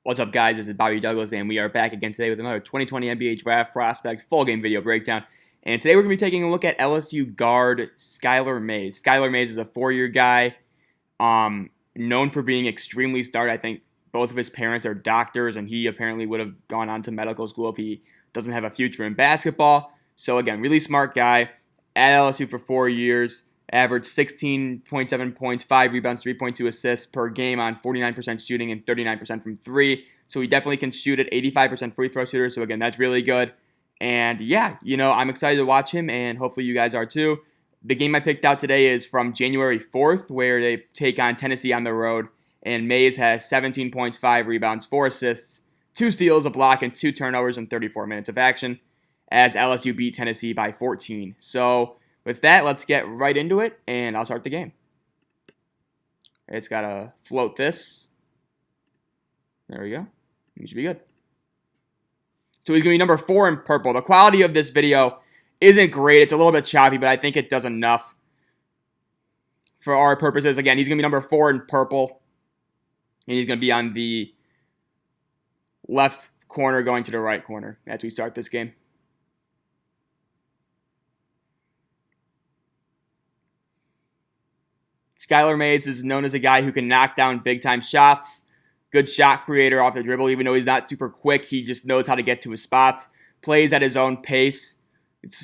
What's up, guys? This is Bobby Douglas, and we are back again today with another 2020 NBA Draft Prospect full game video breakdown. And today we're going to be taking a look at LSU guard Skylar Mays. Skylar Mays is a four-year guy, known for being extremely smart. I think both of his parents are doctors, and he apparently would have gone on to medical school if he doesn't have a future in basketball. So again, really smart guy at LSU for 4 years. Averaged 16.7 points, 5 rebounds, 3.2 assists per game on 49% shooting and 39% from 3. So he definitely can shoot at 85% free throw shooter. So again, that's really good. And yeah, I'm excited to watch him, and hopefully you guys are too. The game I picked out today is from January 4th, where they take on Tennessee on the road. And Mays has 17 points, 5 rebounds, 4 assists, 2 steals, a block, and 2 turnovers in 34 minutes of action as LSU beat Tennessee by 14. So with that, let's get right into it, and I'll start the game. It's got to float this. There we go. It should be good. So he's going to be number 4 in purple. The quality of this video isn't great. It's a little bit choppy, but I think it does enough for our purposes. Again, he's going to be number 4 in purple, and he's going to be on the left corner going to the right corner as we start this game. Skylar Mays is known as a guy who can knock down big-time shots. Good shot creator off the dribble. Even though he's not super quick, he just knows how to get to his spots. Plays at his own pace.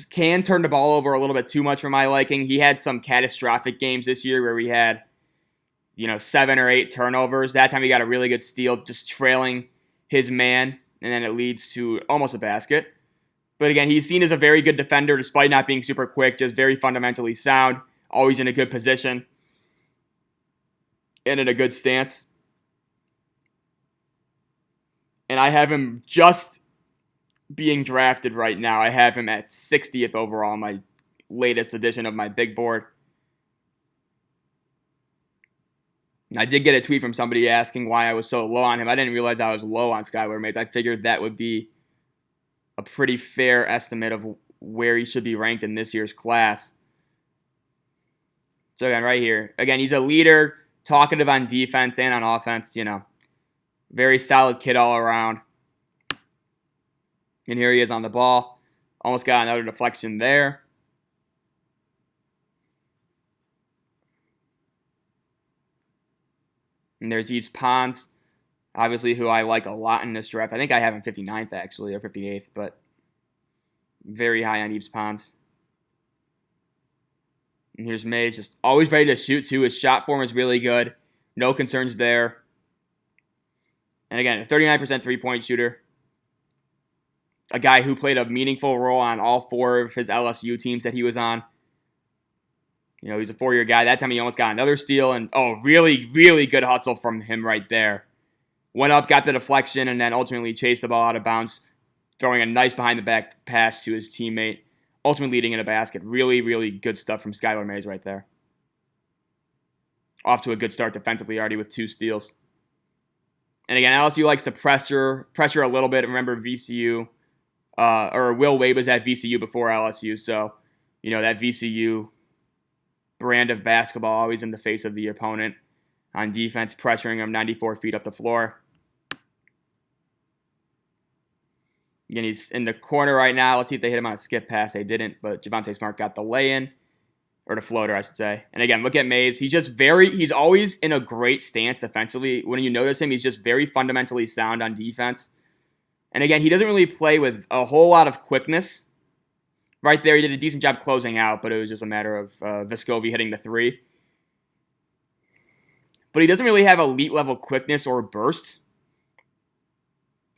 Can turn the ball over a little bit too much for my liking. He had some catastrophic games this year where he had, 7 or 8 turnovers. That time he got a really good steal, just trailing his man, and then it leads to almost a basket. But again, he's seen as a very good defender despite not being super quick, just very fundamentally sound, always in a good position and in a good stance. And I have him just being drafted right now. I have him at 60th overall on my latest edition of my big board. I did get a tweet from somebody asking why I was so low on him. I didn't realize I was low on Skylar Mays. I figured that would be a pretty fair estimate of where he should be ranked in this year's class. So again, right here. Again, he's a leader, talkative on defense and on offense, Very solid kid all around. And here he is on the ball. Almost got another deflection there. And there's Yves Pons, obviously, who I like a lot in this draft. I think I have him 59th, actually, or 58th, but very high on Yves Pons. And here's Mays, just always ready to shoot, too. His shot form is really good. No concerns there. And again, a 39% three-point shooter. A guy who played a meaningful role on all 4 of his LSU teams that he was on. He's a 4-year guy. That time he almost got another steal. And, really, really good hustle from him right there. Went up, got the deflection, and then ultimately chased the ball out of bounds, throwing a nice behind-the-back pass to his teammate, ultimately leading in a basket. Really, really good stuff from Skylar Mays right there. Off to a good start defensively already with 2 steals. And again, LSU likes to pressure a little bit. Remember VCU, or Will Wade was at VCU before LSU, so that VCU brand of basketball, always in the face of the opponent on defense, pressuring him 94 feet up the floor. Again, he's in the corner right now. Let's see if they hit him on a skip pass. They didn't, but Javonte Smart got the lay-in. Or the floater, I should say. And again, look at Mays. He's always in a great stance defensively. When you notice him, he's just very fundamentally sound on defense. And again, he doesn't really play with a whole lot of quickness. Right there, he did a decent job closing out, but it was just a matter of Vescovi hitting the 3. But he doesn't really have elite level quickness or burst.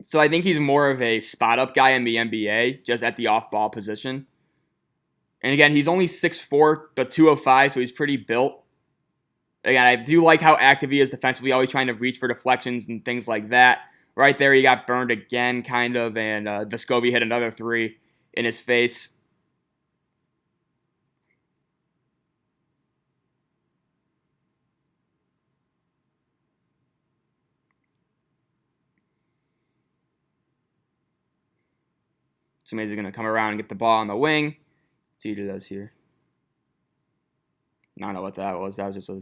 So I think he's more of a spot-up guy in the NBA, just at the off-ball position. And again, he's only 6'4", but 205, so he's pretty built. Again, I do like how active he is defensively, always trying to reach for deflections and things like that. Right there, he got burned again, kind of, and Vescovi hit another 3 in his face. So Mays is going to come around and get the ball on the wing. See what he does here. I don't know what that was. That was just a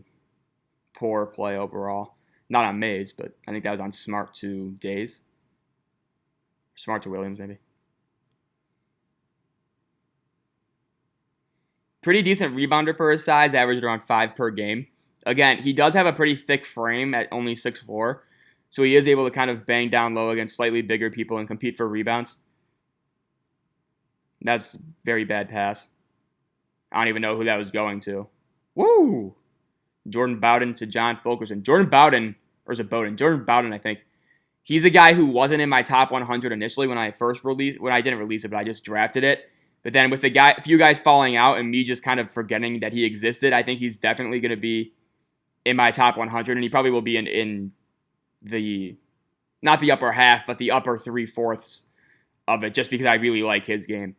poor play overall. Not on Mays, but I think that was on Smart to Days. Smart to Williams, maybe. Pretty decent rebounder for his size, averaged around 5 per game. Again, he does have a pretty thick frame at only 6'4", so he is able to kind of bang down low against slightly bigger people and compete for rebounds. That's very bad pass. I don't even know who that was going to. Woo! Jordan Bowden to John Fulkerson. Jordan Bowden, or is it Bowden? Jordan Bowden, I think. He's a guy who wasn't in my top 100 initially when I didn't release it, but I just drafted it. But then with a few guys falling out and me just kind of forgetting that he existed, I think he's definitely going to be in my top 100, and he probably will be in the, not the upper half, but the upper 3/4 of it, just because I really like his game.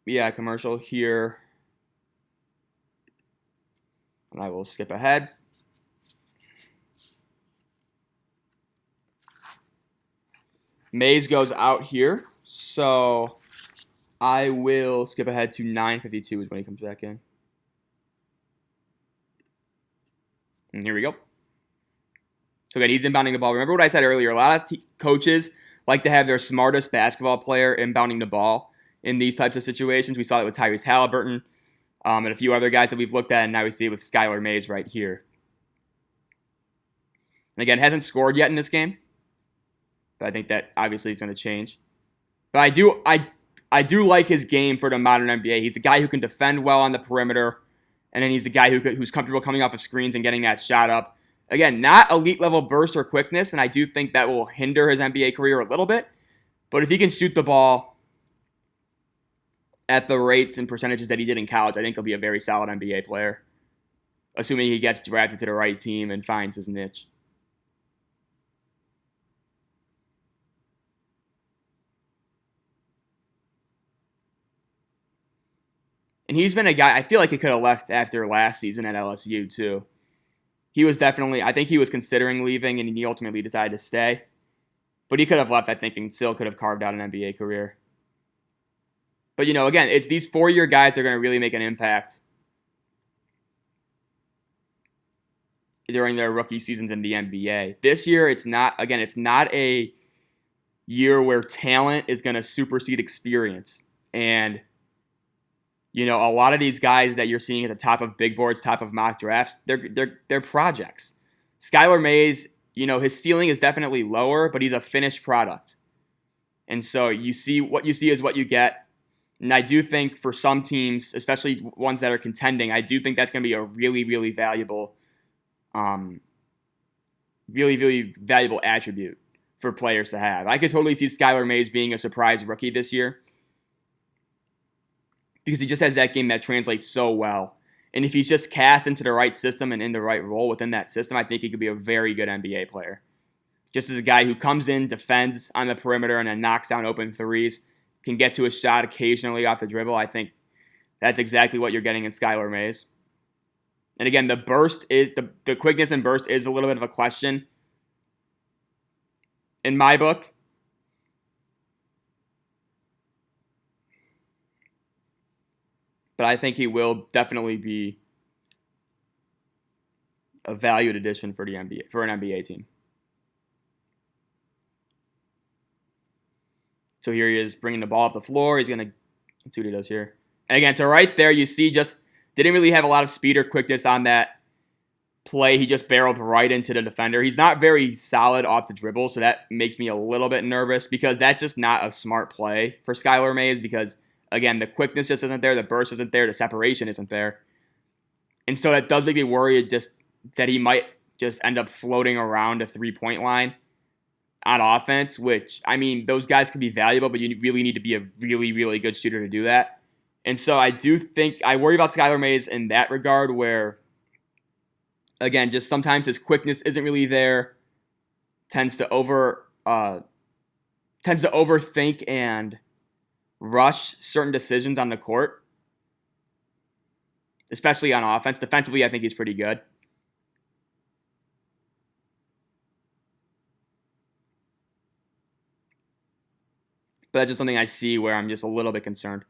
Yeah, commercial here. And I will skip ahead. Mays goes out here, so I will skip ahead to 9:52 is when he comes back in. And here we go. So again, he's inbounding the ball. Remember what I said earlier, a lot of coaches like to have their smartest basketball player inbounding the ball in these types of situations. We saw it with Tyrese Halliburton and a few other guys that we've looked at, and now we see it with Skylar Mays right here. And again, hasn't scored yet in this game, but I think that obviously is going to change. But I do like his game for the modern NBA. He's a guy who can defend well on the perimeter, and then he's a guy who's comfortable coming off of screens and getting that shot up. Again, not elite level burst or quickness, and I do think that will hinder his NBA career a little bit. But if he can shoot the ball at the rates and percentages that he did in college, I think he'll be a very solid NBA player, assuming he gets drafted to the right team and finds his niche. And he's been a guy, I feel like he could have left after last season at LSU too. He was definitely, I think he was considering leaving, and he ultimately decided to stay. But he could have left, I think, and still could have carved out an NBA career. But, again, it's these 4-year guys that are going to really make an impact during their rookie seasons in the NBA. This year, it's not a year where talent is going to supersede experience. And a lot of these guys that you're seeing at the top of big boards, top of mock drafts, they're projects. Skylar Mays, his ceiling is definitely lower, but he's a finished product. And so what you see is what you get. And I do think for some teams, especially ones that are contending, I do think that's going to be a really, really valuable, really, really valuable attribute for players to have. I could totally see Skylar Mays being a surprise rookie this year, because he just has that game that translates so well. And if he's just cast into the right system and in the right role within that system, I think he could be a very good NBA player. Just as a guy who comes in, defends on the perimeter, and then knocks down open threes, can get to a shot occasionally off the dribble, I think that's exactly what you're getting in Skylar Mays. And again, the quickness and burst is a little bit of a question in my book. But I think he will definitely be a valued addition for an NBA team. So here he is bringing the ball up the floor. Let's see what he does here. And again, so right there you see just didn't really have a lot of speed or quickness on that play. He just barreled right into the defender. He's not very solid off the dribble, so that makes me a little bit nervous, because that's just not a smart play for Skylar Mays, because again, the quickness just isn't there, the burst isn't there, the separation isn't there. And so that does make me worried just that he might just end up floating around a three-point line on offense, which, I mean, those guys can be valuable, but you really need to be a really, really good shooter to do that. And so I do think I worry about Skylar Mays in that regard, where, again, just sometimes his quickness isn't really there, tends to overthink and rush certain decisions on the court, especially on offense. Defensively, I think he's pretty good. But that's just something I see where I'm just a little bit concerned.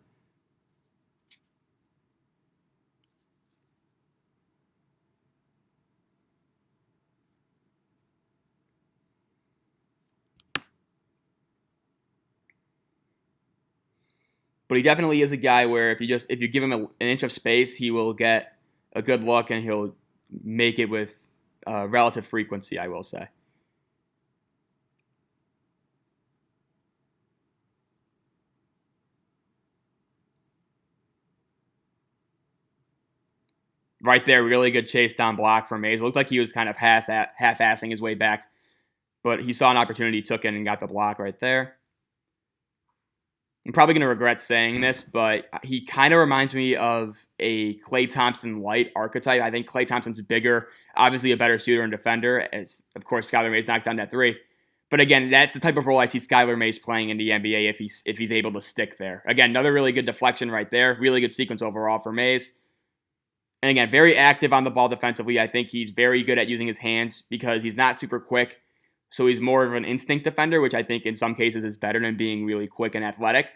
But he definitely is a guy where if you give him an inch of space, he will get a good look and he'll make it with relative frequency, I will say. Right there, really good chase down block from Mays. It looked like he was kind of half-assing his way back, but he saw an opportunity, took it, and got the block right there. I'm probably going to regret saying this, but he kind of reminds me of a Klay Thompson light archetype. I think Klay Thompson's bigger, obviously a better shooter and defender, as, of course, Skylar Mays knocks down that three. But again, that's the type of role I see Skylar Mays playing in the NBA if he's able to stick there. Again, another really good deflection right there. Really good sequence overall for Mays. And again, very active on the ball defensively. I think he's very good at using his hands because he's not super quick. So he's more of an instinct defender, which I think in some cases is better than being really quick and athletic.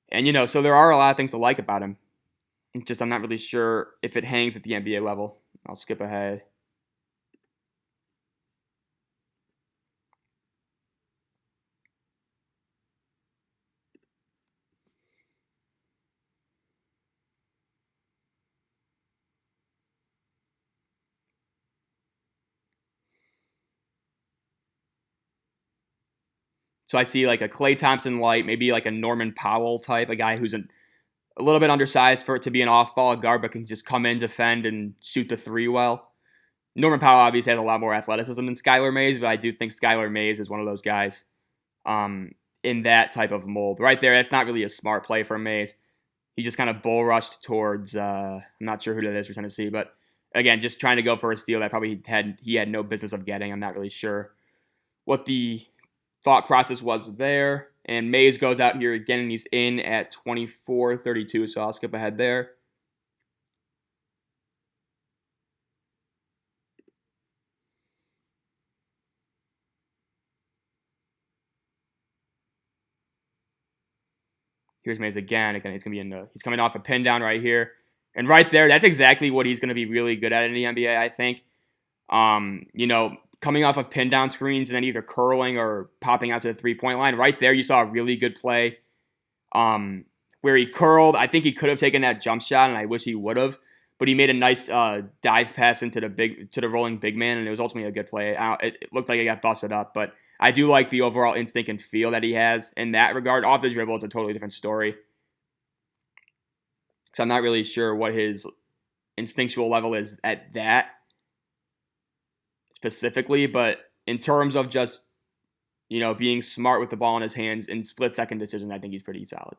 And, so there are a lot of things to like about him. It's just I'm not really sure if it hangs at the NBA level. I'll skip ahead. So I see like a Klay Thompson light, maybe like a Norman Powell type, a guy who's a little bit undersized for it to be an off-ball guard, but can just come in, defend, and shoot the three well. Norman Powell obviously has a lot more athleticism than Skylar Mays, but I do think Skylar Mays is one of those guys in that type of mold. Right there, that's not really a smart play for Mays. He just kind of bull rushed towards, I'm not sure who that is for Tennessee, but again, just trying to go for a steal that probably he had no business of getting. I'm not really sure what the thought process was there. And Mays goes out here again, and he's in at 24-32, so I'll skip ahead there. Here's Mays again. Again, he's coming off a pin down right here. And right there, that's exactly what he's going to be really good at in the NBA, I think. Coming off of pin down screens and then either curling or popping out to the three-point line. Right there, you saw a really good play where he curled. I think he could have taken that jump shot, and I wish he would have. But he made a nice dive pass into the rolling big man, and it was ultimately a good play. It looked like it got busted up, but I do like the overall instinct and feel that he has in that regard. Off the dribble, it's a totally different story. So I'm not really sure what his instinctual level is at that specifically, but in terms of just, being smart with the ball in his hands in split-second decisions, I think he's pretty solid.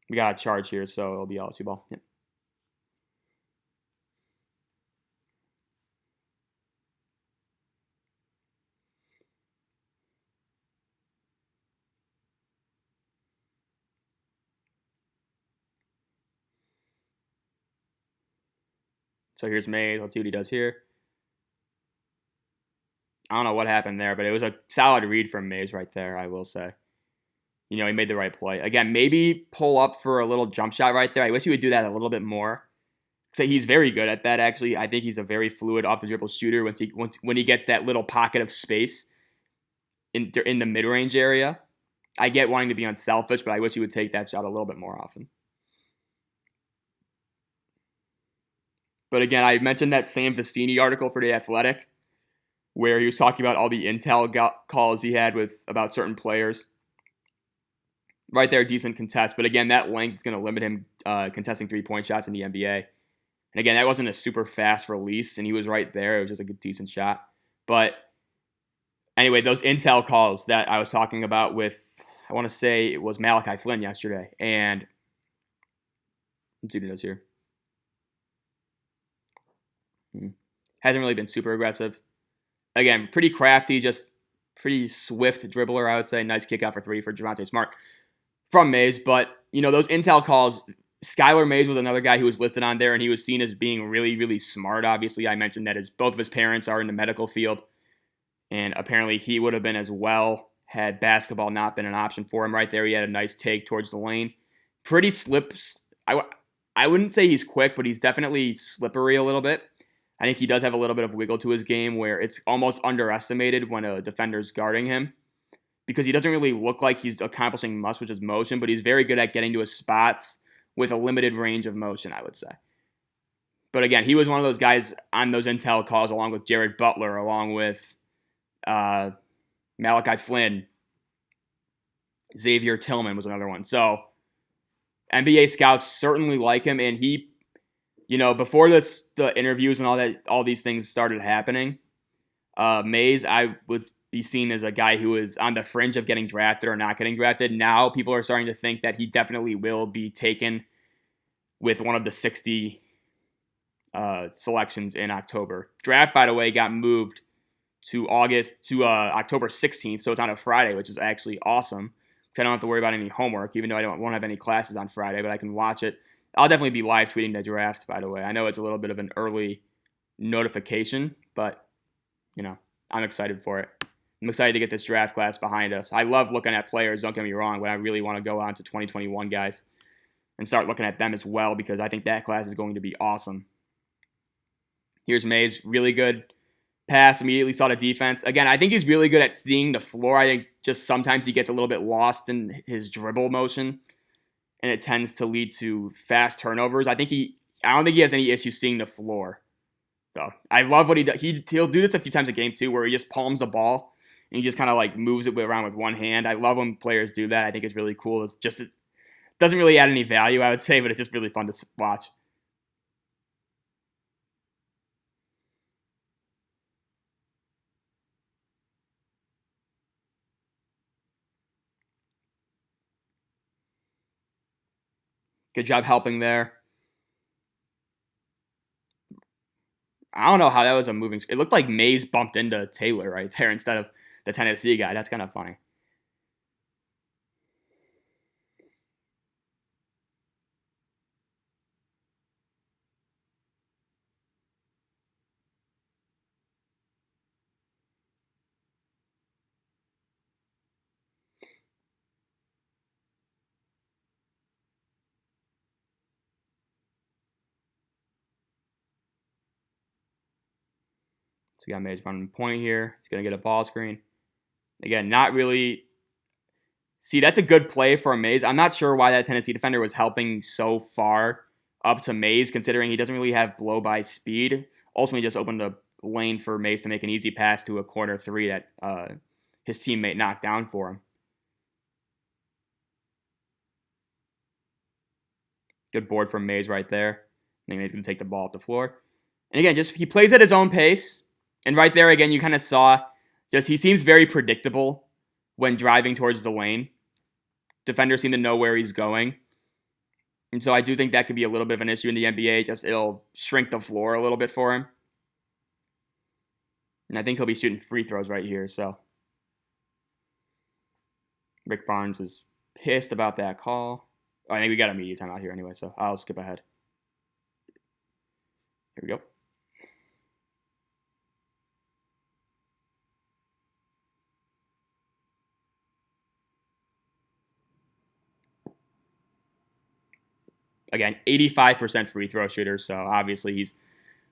We got a charge here, so it'll be LSU ball. Yeah. So here's Mays. Let's see what he does here. I don't know what happened there, but it was a solid read from Mays right there, I will say. He made the right play. Again, maybe pull up for a little jump shot right there. I wish he would do that a little bit more. So he's very good at that, actually. I think he's a very fluid off-the-dribble shooter when he gets that little pocket of space in the mid-range area. I get wanting to be unselfish, but I wish he would take that shot a little bit more often. But again, I mentioned that Sam Vecini article for The Athletic where he was talking about all the intel calls he had about certain players. Right there, decent contest. But again, that length is going to limit him contesting three-point shots in the NBA. And again, that wasn't a super fast release, and he was right there. It was just a good, decent shot. But anyway, those intel calls that I was talking about with, I want to say it was Malachi Flynn yesterday. And let's see what he does here. Hasn't really been super aggressive. Again, pretty crafty, just pretty swift dribbler, I would say. Nice kick out for three for Javonte Smart from Mays. But, those intel calls, Skylar Mays was another guy who was listed on there, and he was seen as being really, really smart. Obviously, I mentioned that both of his parents are in the medical field, and apparently he would have been as well had basketball not been an option for him. Right there, he had a nice take towards the lane. Pretty slips. I wouldn't say he's quick, but he's definitely slippery a little bit. I think he does have a little bit of wiggle to his game where it's almost underestimated when a defender's guarding him because he doesn't really look like he's accomplishing much with his motion, but he's very good at getting to his spots with a limited range of motion, I would say. But again, he was one of those guys on those intel calls along with Jared Butler, along with Malachi Flynn. Xavier Tillman was another one. So NBA scouts certainly like him, and he, before the interviews and all these things started happening, Mays, I would be seen as a guy who is on the fringe of getting drafted or not getting drafted. Now people are starting to think that he definitely will be taken with one of the 60 selections in October. Draft, by the way, got moved to October 16th, so it's on a Friday, which is actually awesome. I don't have to worry about any homework, even though won't have any classes on Friday, but I can watch it. I'll definitely be live tweeting the draft, by the way. I know it's a little bit of an early notification, but, I'm excited for it. I'm excited to get this draft class behind us. I love looking at players, don't get me wrong, but I really want to go on to 2021 guys and start looking at them as well, because I think that class is going to be awesome. Here's Mays, really good pass, immediately saw the defense. Again, I think he's really good at seeing the floor. I think just sometimes he gets a little bit lost in his dribble motion, and it tends to lead to fast turnovers. I don't think he has any issue seeing the floor. So I love what he does. He'll do this a few times a game too, where he just palms the ball and he just kind of like moves it around with one hand. I love when players do that. I think it's really cool. It doesn't really add any value, I would say, but it's just really fun to watch. Good job helping there. I don't know how that was a moving. It looked like Mays bumped into Taylor right there instead of the Tennessee guy. That's kind of funny. So we got Mays running point here. He's going to get a ball screen. Again, not really. See, that's a good play for Mays. I'm not sure why that Tennessee defender was helping so far up to Mays, considering he doesn't really have blow-by speed. Ultimately, just opened a lane for Mays to make an easy pass to a corner three that his teammate knocked down for him. Good board from Mays right there. I think he's going to take the ball up the floor. And again, he plays at his own pace. And right there, again, you kind of saw he seems very predictable when driving towards the lane. Defenders seem to know where he's going. And so I do think that could be a little bit of an issue in the NBA. It'll shrink the floor a little bit for him. And I think he'll be shooting free throws right here. So Rick Barnes is pissed about that call. I think we got a media timeout here anyway, so I'll skip ahead. Here we go. Again, 85% free throw shooter, so obviously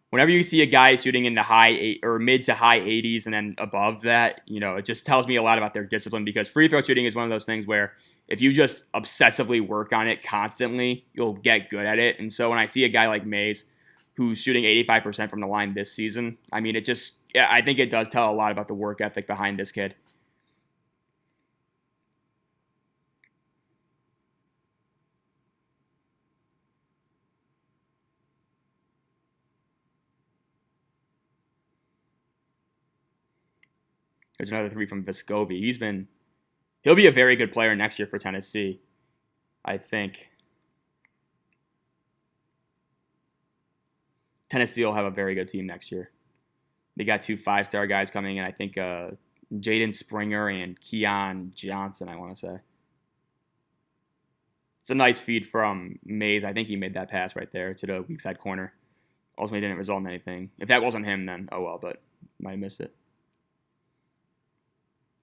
whenever you see a guy shooting in the mid to high 80s and then above that, it just tells me a lot about their discipline, because free throw shooting is one of those things where if you just obsessively work on it constantly, you'll get good at it. And so when I see a guy like Mays who's shooting 85% from the line this season, I mean, I think it does tell a lot about the work ethic behind this kid. There's another three from Vescovi. He'll be a very good player next year for Tennessee, I think. Tennessee will have a very good team next year. They got 2 5-star guys coming in. I think Jaden Springer and Keon Johnson, I want to say. It's a nice feed from Mays. I think he made that pass right there to the weak side corner. Ultimately didn't result in anything. If that wasn't him, then oh well, but might have missed it.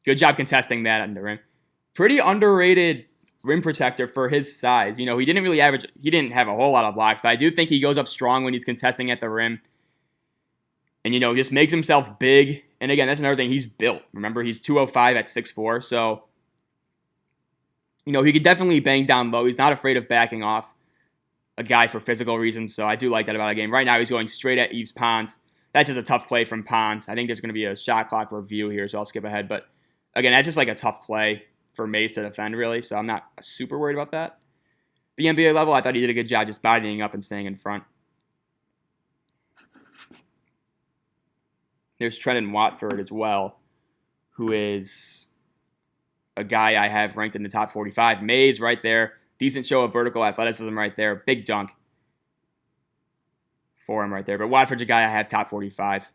Good job contesting that on the rim. Pretty underrated rim protector for his size. He didn't have a whole lot of blocks, but I do think he goes up strong when he's contesting at the rim. And, just makes himself big And again, that's another thing. He's built. Remember, he's 205 at 6'4". So, he could definitely bang down low. He's not afraid of backing off a guy for physical reasons. So I do like that about the game. Right now, he's going straight at Yves Pons. That's just a tough play from Pons. I think there's going to be a shot clock review here, so I'll skip ahead. But again, that's just like a tough play for Mays to defend, really. So I'm not super worried about that. The NBA level, I thought he did a good job just bodying up and staying in front. There's Trenton Watford as well, who is a guy I have ranked in the top 45. Mays right there. Decent show of vertical athleticism right there. Big dunk for him right there. But Watford's a guy I have top 45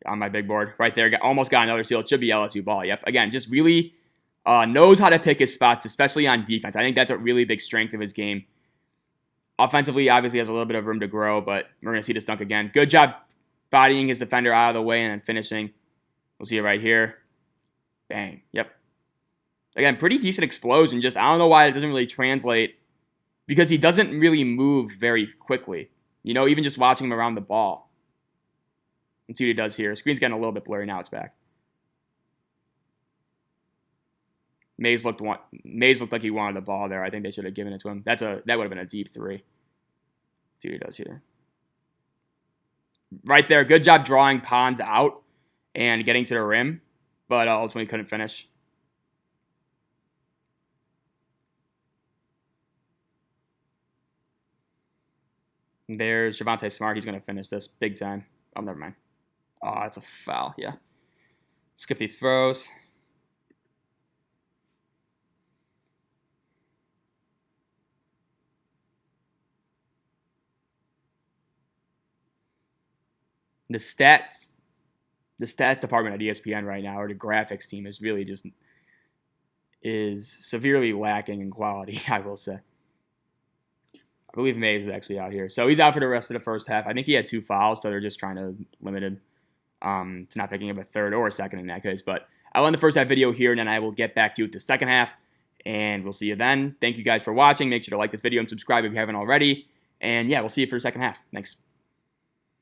on my big board. Right there. Almost got another steal. It should be LSU ball. Yep. Again, just really knows how to pick his spots, especially on defense. I think that's a really big strength of his game. Offensively, obviously has a little bit of room to grow, but we're going to see this dunk again. Good job bodying his defender out of the way and then finishing. We'll see it right here. Bang. Yep. Again, pretty decent explosion. Just I don't know why it doesn't really translate, because he doesn't really move very quickly. Even just watching him around the ball. Let's see what he does here. Screen's getting a little bit blurry. Now it's back. Mays looked like he wanted the ball there. I think they should have given it to him. That would have been a deep three. Let's see what he does here. Right there. Good job drawing Pons out and getting to the rim, but ultimately couldn't finish. There's Javonte Smart. He's going to finish this big time. Oh, never mind. Oh, that's a foul. Yeah. Skip these throws. The stats department at ESPN right now, or the graphics team, is really is severely lacking in quality, I will say. I believe Mays is actually out here. So he's out for the rest of the first half. I think he had 2 fouls, so they're just trying to limit him to not picking up a third or a second in that case. But I'll end the first half video here, and then I will get back to you with the second half, and we'll see you then. Thank you guys for watching. Make sure to like this video and subscribe if you haven't already. And yeah, we'll see you for the second half. Thanks.